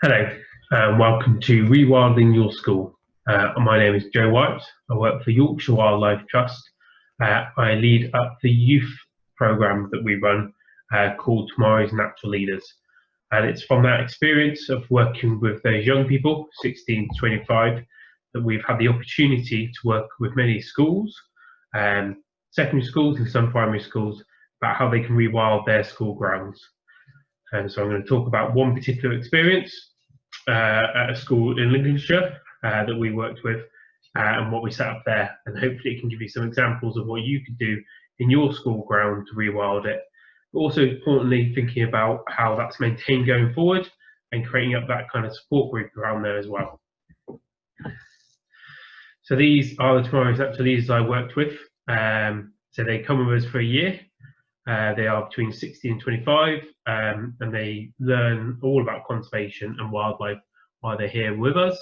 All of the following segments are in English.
Hello, and welcome to Rewilding Your School. My name is Joe Wyatt. I work for Yorkshire Wildlife Trust. I lead up the youth programme that we run called Tomorrow's Natural Leaders. And it's from that experience of working with those young people, 16 to 25, that we've had the opportunity to work with many schools, secondary schools and some primary schools, about how they can rewild their school grounds. And so I'm going to talk about one particular experience at a school in Lincolnshire that we worked with and what we set up there. And hopefully it can give you some examples of what you could do in your school ground to rewild it. But also importantly, thinking about how that's maintained going forward and creating up that kind of support group around there as well. So these are the Tomorrow's Natural Leaders I worked with. So they come with us for a year. They are between 16 and 25, and they learn all about conservation and wildlife while they're here with us.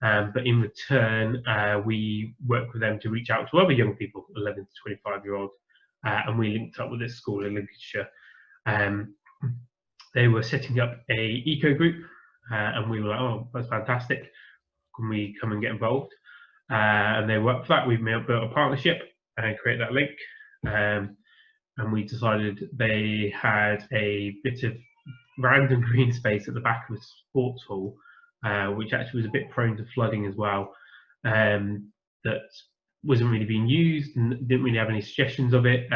But in return, we work with them to reach out to other young people, 11 to 25-year-olds, and we linked up with this school in Lincolnshire. They were setting up a eco group, and we were like, oh, that's fantastic. Can we come and get involved? And they were up for that. We've built a partnership and created that link. And we decided they had a bit of random green space at the back of a sports hall, which actually was a bit prone to flooding as well, that wasn't really being used and didn't really have any suggestions of it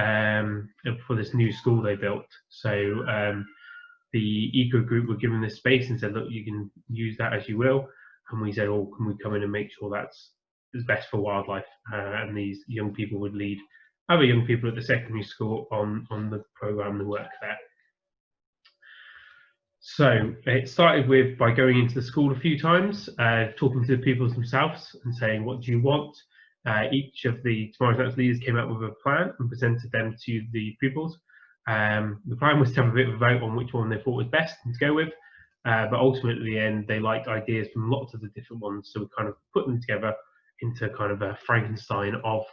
for this new school they built. So the eco group were given this space and said, look, you can use that as you will. And we said, oh, can we come in and make sure that's best for wildlife? And these young people would lead other young people at the secondary school on the programme and work there. So it started with by going into the school a few times, talking to the pupils themselves and saying, what do you want? Each of the Tomorrow's Natural Leaders came up with a plan and presented them to the pupils. The plan was to have a bit of a vote on which one they thought was best to go with, but ultimately at the end they liked ideas from lots of the different ones, so we kind of put them together into kind of a Frankenstein of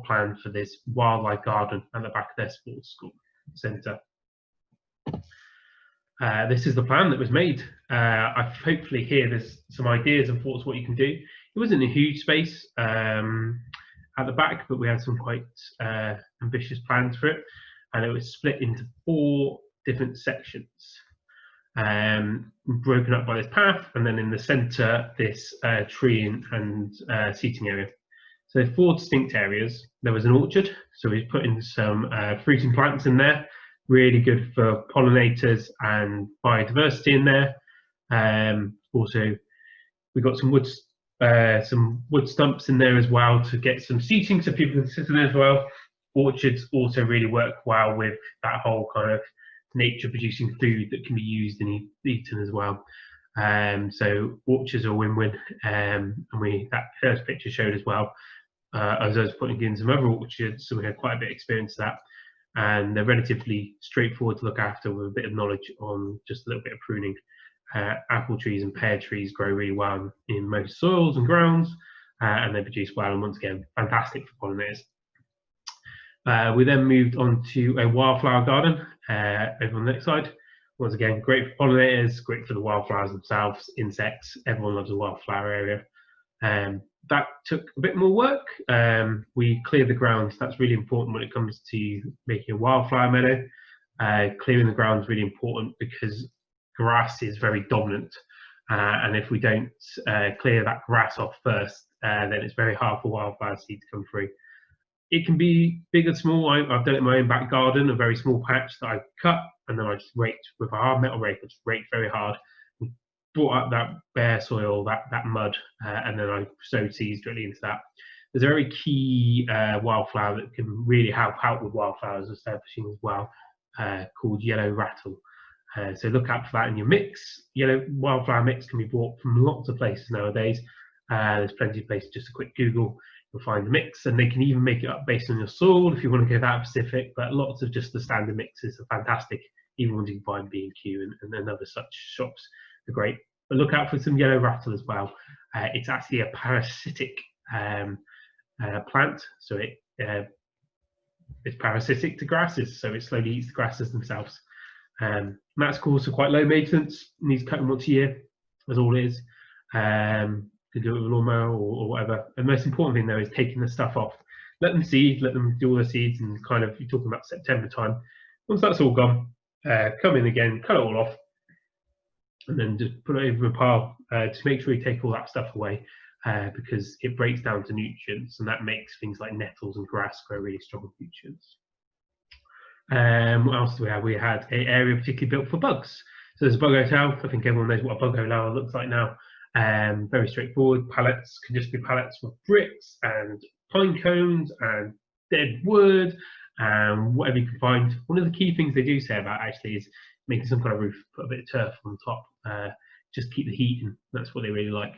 plan for this wildlife garden at the back of their sports school centre. This is the plan that was made. I hopefully here there's some ideas and thoughts what you can do. It wasn't a huge space at the back, but we had some quite ambitious plans for it, and it was split into 4 different sections, broken up by this path, and then in the centre this tree and seating area. So 4 distinct areas. There was an orchard, so we put in some fruiting plants in there, really good for pollinators and biodiversity in there. Also, we got some wood stumps in there as well to get some seating so people can sit in there as well. Orchards also really work well with that whole kind of nature producing food that can be used and eaten as well. So orchards are win-win, and that first picture showed as well. As I was putting in some other orchards, so we had quite a bit of experience of that, and they're relatively straightforward to look after with a bit of knowledge on just a little bit of pruning. Apple trees and pear trees grow really well in most soils and grounds, and they produce well, and once again, fantastic for pollinators. We then moved on to a wildflower garden over on the next side. Once again, great for pollinators, great for the wildflowers themselves, insects. Everyone loves a wildflower area. That took a bit more work. We cleared the grounds. That's really important when it comes to making a wildflower meadow. Clearing the ground is really important because grass is very dominant. And if we don't clear that grass off first, then it's very hard for wildflower seed to come through. It can be big and small. I've done it in my own back garden, a very small patch that I cut, and then I just raked with a hard metal rake. I just raked very hard, brought up that bare soil, that mud, and then I sowed seeds directly into that. There's a very key wildflower that can really help out with wildflowers establishing as well, called yellow rattle. So look out for that in your mix. Yellow wildflower mix can be bought from lots of places nowadays. There's plenty of places, just a quick Google, you'll find the mix, and they can even make it up based on your soil if you want to go that specific, but lots of just the standard mixes are fantastic, even ones you can buy in B&Q and other such shops are great. But look out for some yellow rattle as well. It's actually a parasitic plant, so it's parasitic to grasses, so it slowly eats the grasses themselves. That's also quite low maintenance, needs cutting once a year. That's all it is. You can do it with a lawnmower or whatever. The most important thing though is taking the stuff off. Let them seed, let them do all the seeds, and kind of, you're talking about September time. Once that's all gone, come in again, cut it all off, and then just put it over a pile. Just make sure you take all that stuff away, because it breaks down to nutrients, and that makes things like nettles and grass grow really strong nutrients. What else do we have? We had an area particularly built for bugs. So there's a bug hotel. I think everyone knows what a bug hotel looks like now. Very straightforward. Pallets can just be pallets with bricks and pine cones and dead wood and whatever you can find. One of the key things they do say about actually is making some kind of roof, put a bit of turf on top, just keep the heat in. That's what they really like.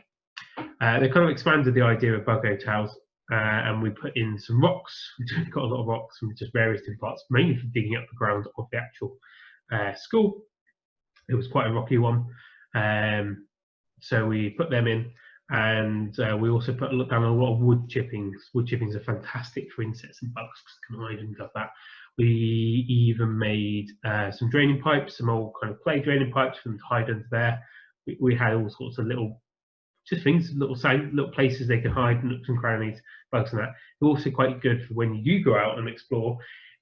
They kind of expanded the idea of bug hotels, and we put in some rocks. We've got a lot of rocks from just various different parts, mainly for digging up the ground of the actual school. It was quite a rocky one, so we put them in, and we also put down a lot of wood chippings. Wood chippings are fantastic for insects and bugs because they can hide and stuff like that. We even made some draining pipes, some old kind of clay draining pipes for them to hide under there. We had all sorts of little just things, little places they can hide, nooks and crannies, bugs and that. They're also quite good for when you do go out and explore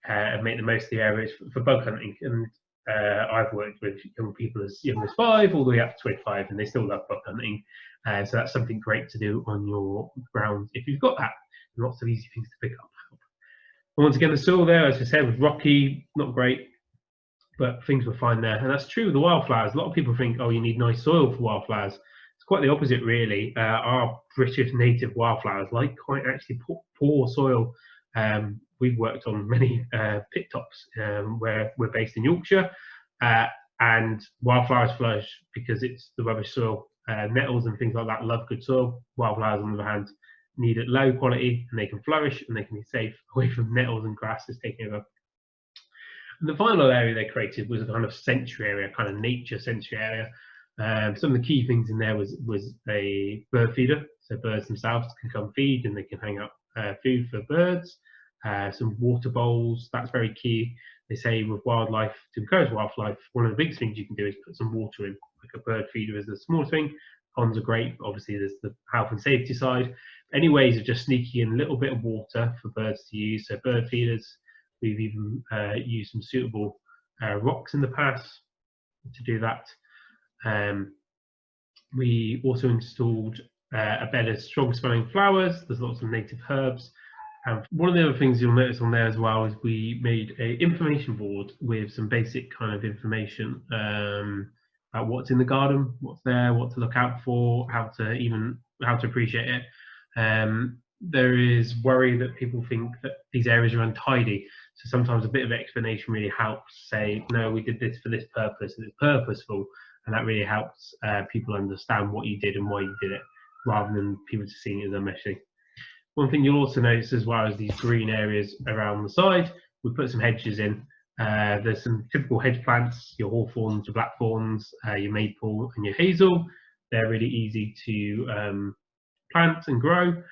and make the most of the areas for bug hunting. And I've worked with young people as young as 5 all the way up to 25, and they still love bug hunting. So that's something great to do on your grounds if you've got that. Lots of easy things to pick up. And once again, the soil there, as I said, was rocky, not great, but things were fine there. And that's true with the wildflowers. A lot of people think, oh, you need nice soil for wildflowers. It's quite the opposite, really. Our British native wildflowers like quite actually poor soil. We've worked on many pit tops where we're based in Yorkshire, and wildflowers flourish because it's the rubbish soil. Nettles and things like that love good soil. Wildflowers, on the other hand, need it low quality, and they can flourish and they can be safe away from nettles and grasses taking over. And the final area they created was a kind of sensory area, kind of nature sensory area. Some of the key things in there was a bird feeder, so birds themselves can come feed and they can hang up food for birds. Some water bowls, that's very key. They say with wildlife, to encourage wildlife, one of the biggest things you can do is put some water in. Like a bird feeder is the smallest thing. Ponds are great. Obviously, there's the health and safety side. Any ways of just sneaking in a little bit of water for birds to use. So bird feeders, we've even used some suitable rocks in the past to do that. We also installed a bed of strong smelling flowers. There's lots of native herbs. One of the other things you'll notice on there as well is we made an information board with some basic kind of information about what's in the garden, what's there, what to look out for, how to appreciate it. There is worry that people think that these areas are untidy, so sometimes a bit of explanation really helps. Say, no, we did this for this purpose, and it's purposeful, and that really helps people understand what you did and why you did it, rather than people just seeing it as a messy. One thing you'll also notice as well as these green areas around the side, we put some hedges in. There's some typical hedge plants, your hawthorns, your blackthorns, your maple and your hazel. They're really easy to plant and grow,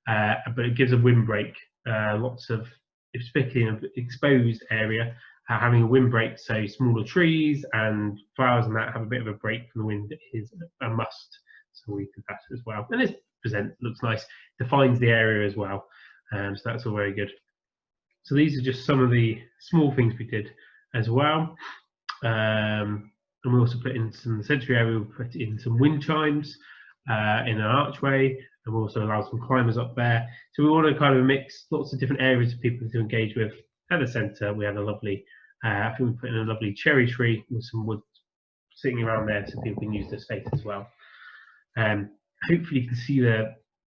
but it gives a windbreak. Lots of, particularly in an exposed area, having a windbreak, so smaller trees and flowers and that have a bit of a break from the wind is a must. So we did that as well. And this looks nice, defines the area as well, so that's all very good. So these are just some of the small things we did as well, and we also put in some sensory area. We put in some wind chimes in an archway, and we also allowed some climbers up there. So we want to kind of mix lots of different areas for people to engage with. At the centre we had a lovely, I think we put in a lovely cherry tree with some wood sitting around there so people can use the space as well. Hopefully you can see that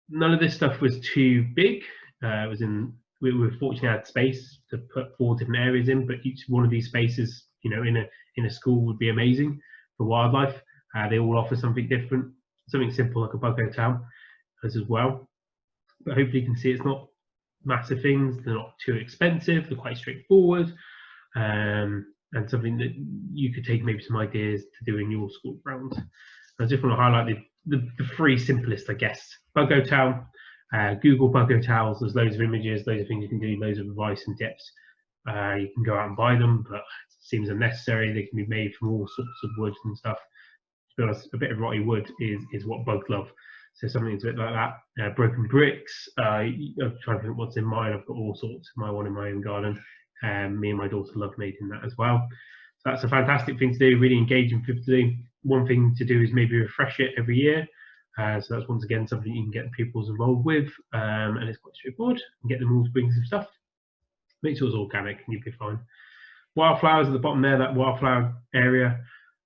none of this stuff was too big. We were fortunate to have space to put 4 different areas in, but each one of these spaces, you know, in a school would be amazing for wildlife. They all offer something different, something simple like a bug hotel as well. But hopefully you can see it's not massive things, they're not too expensive, they're quite straightforward, and something that you could take maybe some ideas to do in your school grounds. I just want to highlight the 3 simplest, I guess. Bug hotel, Google bug hotels, there's loads of images, loads of things you can do, loads of advice and tips. You can go out and buy them, but it seems unnecessary. They can be made from all sorts of woods and stuff. be honest, a bit of rotty wood is what bugs love. So something that's a bit like that. Broken bricks. I'm trying to think what's in mine. I've got all sorts in my one in my own garden. Me and my daughter love making that as well. So that's a fantastic thing to do, really engaging for people to do. One thing to do is maybe refresh it every year. So that's once again something you can get pupils involved with, and it's quite straightforward. And get them all to bring some stuff. Make sure it's organic and you'll be fine. Wildflowers at the bottom there, that wildflower area,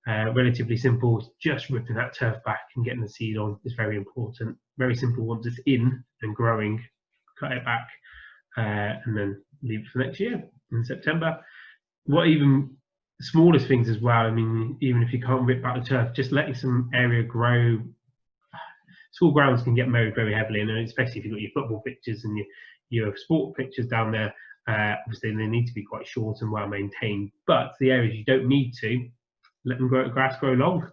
relatively simple. Just ripping that turf back and getting the seed on is very important. Very simple once it's in and growing, cut it back, and then leave it for next year in September. What even smallest things as well, I mean, even if you can't rip back the turf, just letting some area grow. School grounds can get mowed very heavily, and especially if you've got your football pitches and your sport pitches down there, obviously they need to be quite short and well maintained. But the areas you don't need to, let them grow, grass grow long.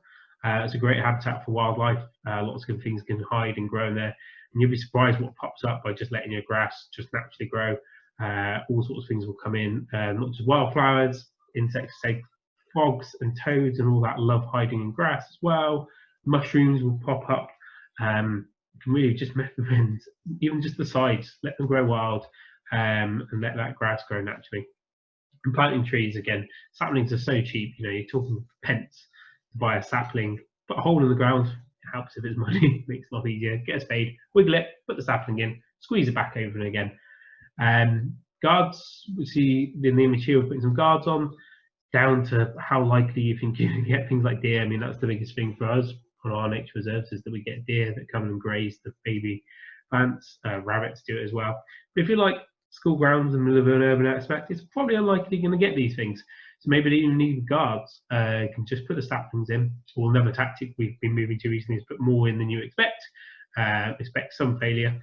It's a great habitat for wildlife. Lots of good things can hide and grow in there, and you'll be surprised what pops up by just letting your grass just naturally grow. All sorts of things will come in, not just wildflowers, insects, say frogs and toads and all that love hiding in grass as well. Mushrooms will pop up. You can really just mess them in, even just the sides, let them grow wild, and let that grass grow naturally. And planting trees, again, saplings are so cheap, you know, you're talking pence to buy a sapling, put a hole in the ground, it helps if it's muddy, makes it a lot easier. Get a spade, wiggle it, put the sapling in, squeeze it back over and again. Guards, we see in the image here, we're putting some guards on, down to how likely you think you can get things like deer. I mean, that's the biggest thing for us on our nature reserves, is that we get deer that come and graze the baby plants. Rabbits do it as well. But if you like school grounds and live in an urban aspect, it's probably unlikely you're going to get these things. So maybe they even need guards. You can just put the saplings in. Or another tactic we've been moving to recently is put more in than you expect. Expect some failure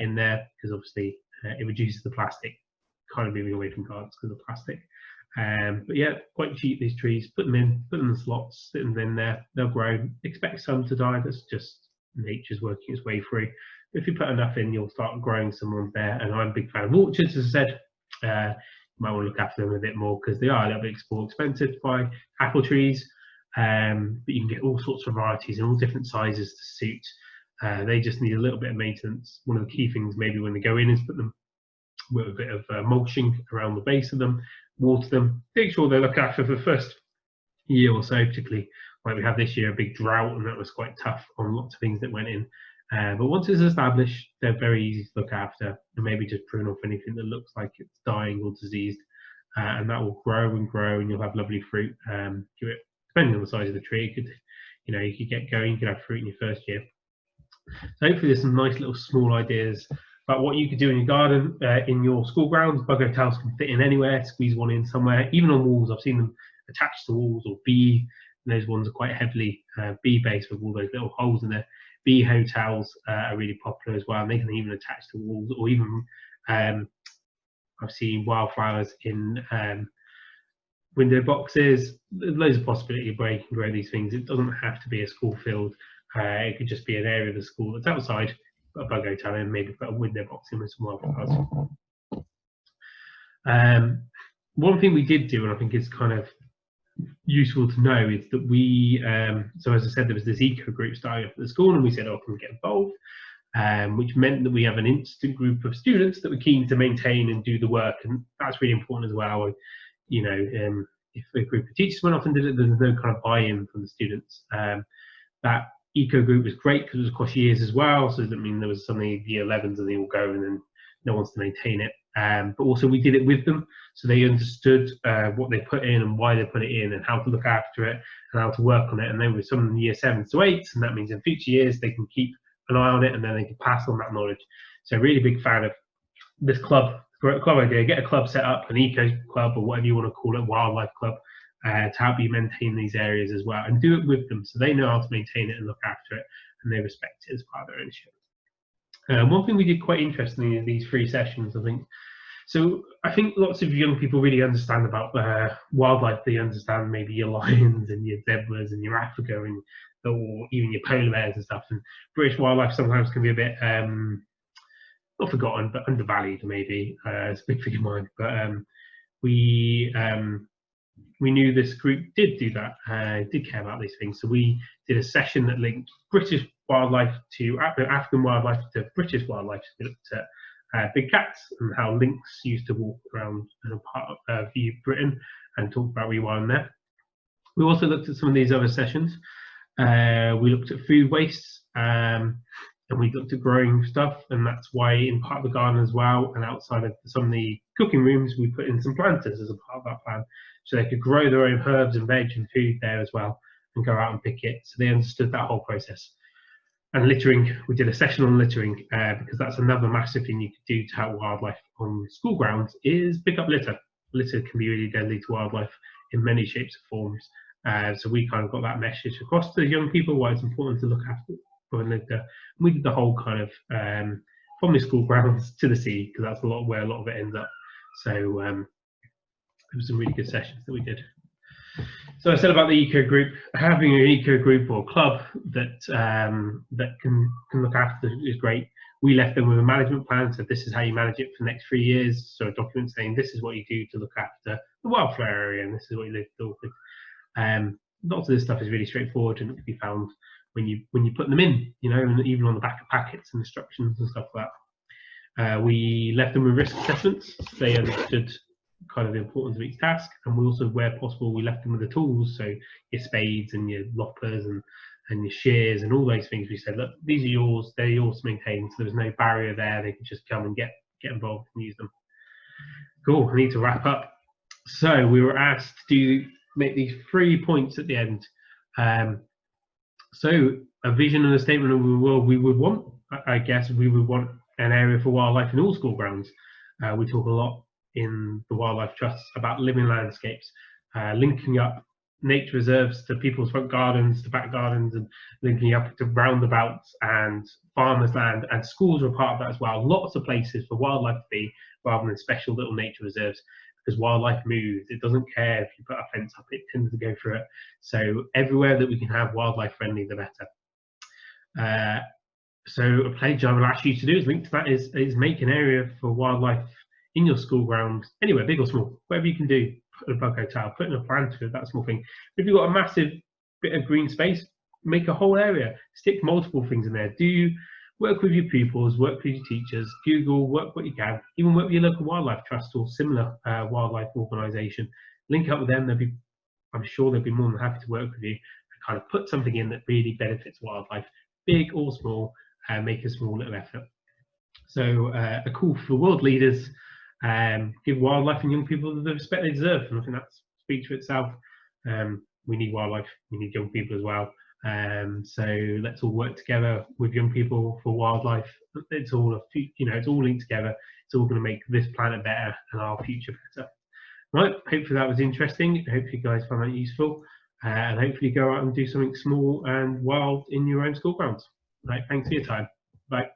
in there, because obviously it reduces the plastic. Kind of moving away from guards because of plastic. But yeah, quite cheap, these trees. Put them in slots, sit them in there, they'll grow. Expect some to die, that's just nature's working its way through. But if you put enough in, you'll start growing some ones there. And I'm a big fan of orchards, as I said. You might want to look after them a bit more, because they are a little bit more expensive to buy. Apple trees, but you can get all sorts of varieties and all different sizes to suit. They just need a little bit of maintenance. One of the key things maybe when they go in is put them with a bit of mulching around the base of them, water them, make sure they look after for the first year or so, particularly like we had this year, a big drought, and that was quite tough on lots of things that went in. But once it's established, they're very easy to look after, and maybe just prune off anything that looks like it's dying or diseased, and that will grow and grow, and you'll have lovely fruit. Give it, depending on the size of the tree, it could, you know, you could get going, you could have fruit in your first year. So hopefully there's some nice little small ideas about what you could do in your garden, in your school grounds. Bug hotels can fit in anywhere, squeeze one in somewhere, even on walls. I've seen them attached to walls, or bee, and those ones are quite heavily bee-based with all those little holes in there. Bee hotels are really popular as well, and they can even attach to walls, or even I've seen wildflowers in window boxes. There's loads of possibility where you can grow these things. It doesn't have to be a school field. It could just be an area of the school that's outside, put a bug hotel in, maybe put a window box in with some wildflowers. One thing we did do, and I think is kind of useful to know, is that we, so as I said, there was this eco group starting up at the school, and we said, oh, can we get involved? Which meant that we have an instant group of students that were keen to maintain and do the work, and that's really important as well. You know, if a group of teachers went off and did it, there's no kind of buy-in from the students. That eco group was great because it was across years as well, so that mean there was some of the year 11s and they all go and then no one's to maintain it. But also we did it with them, so they understood what they put in and why they put it in and how to look after it and how to work on it. And then with some of the year 7s to 8s, and that means in future years they can keep an eye on it and then they can pass on that knowledge. So really big fan of this club. Great club idea. Get a club set up, an eco club or whatever you want to call it, wildlife club, to help you maintain these areas as well, and do it with them so they know how to maintain it and look after it, and they respect it as part of their ownership. One thing we did quite interestingly in these 3 sessions, I think, so I think lots of young people really understand about wildlife. They understand maybe your lions and your zebras and your Africa, and or even your polar bears and stuff. And British wildlife sometimes can be a bit not forgotten, but undervalued maybe. It's a big thing of mine. But we we knew this group did do that, did care about these things. So we did a session that linked British wildlife to African wildlife to British wildlife. We looked at big cats and how lynx used to walk around part of Britain, and talked about rewilding there. We also looked at some of these other sessions. We looked at food waste, and we looked at growing stuff, and that's why in part of the garden as well, and outside of some of the cooking rooms, we put in some planters as a part of that plan, so they could grow their own herbs and veg and food there as well, and go out and pick it. So they understood that whole process. And littering, we did a session on littering, because that's another massive thing you could do to help wildlife on school grounds, is pick up litter. Litter can be really deadly to wildlife in many shapes and forms. So we kind of got that message across to young people why it's important to look after litter. We did the whole kind of from the school grounds to the sea, because that's where a lot of it ends up. So it was some really good sessions that we did. So I said about the eco group. Having an eco group or club that that can look after is great. We left them with a management plan, so this is how you manage it for the next 3 years. So a document saying this is what you do to look after the wildflower area, and this is what you live with. Lots of this stuff is really straightforward, and it can be found when you put them in, you know, and even on the back of packets and instructions and stuff like that. We left them with risk assessments. They understood kind of the importance of each task, and we also, where possible, we left them with the tools, so your spades and your loppers and your shears and all those things. We said, look, these are yours, they're yours to maintain, so there's no barrier there. They can just come and get involved and use them. Cool, I need to wrap up. So we were asked to make these 3 points at the end. So a vision and a statement of the world we would want. I guess we would want an area for wildlife in all school grounds. We talk a lot in the Wildlife Trust about living landscapes, linking up nature reserves to people's front gardens, to back gardens, and linking up to roundabouts and farmers' land, and schools are a part of that as well. Lots of places for wildlife to be, rather than special little nature reserves, because wildlife moves. It doesn't care if you put a fence up, it tends to go through it. So everywhere that we can have wildlife friendly, the better. So a pledge I will ask you to do is link to that is make an area for wildlife in your school ground, anywhere, big or small, whatever you can do. Put a bug hotel, put in a planter, that small thing. If you've got a massive bit of green space, make a whole area, stick multiple things in there. Do work with your pupils, work with your teachers, Google, work what you can, even work with your local wildlife trust or similar wildlife organisation. Link up with them, I'm sure they'll be more than happy to work with you and kind of put something in that really benefits wildlife, big or small, make a small little effort. So a call for world leaders, give wildlife and young people the respect they deserve, and I think that speaks for itself. We need wildlife, we need young people as well. So let's all work together with young people for wildlife. It's all it's all linked together. It's all going to make this planet better and our future better. Right, hopefully that was interesting. I hope you guys found that useful, and hopefully go out and do something small and wild in your own school grounds. Right, thanks for your time. Bye.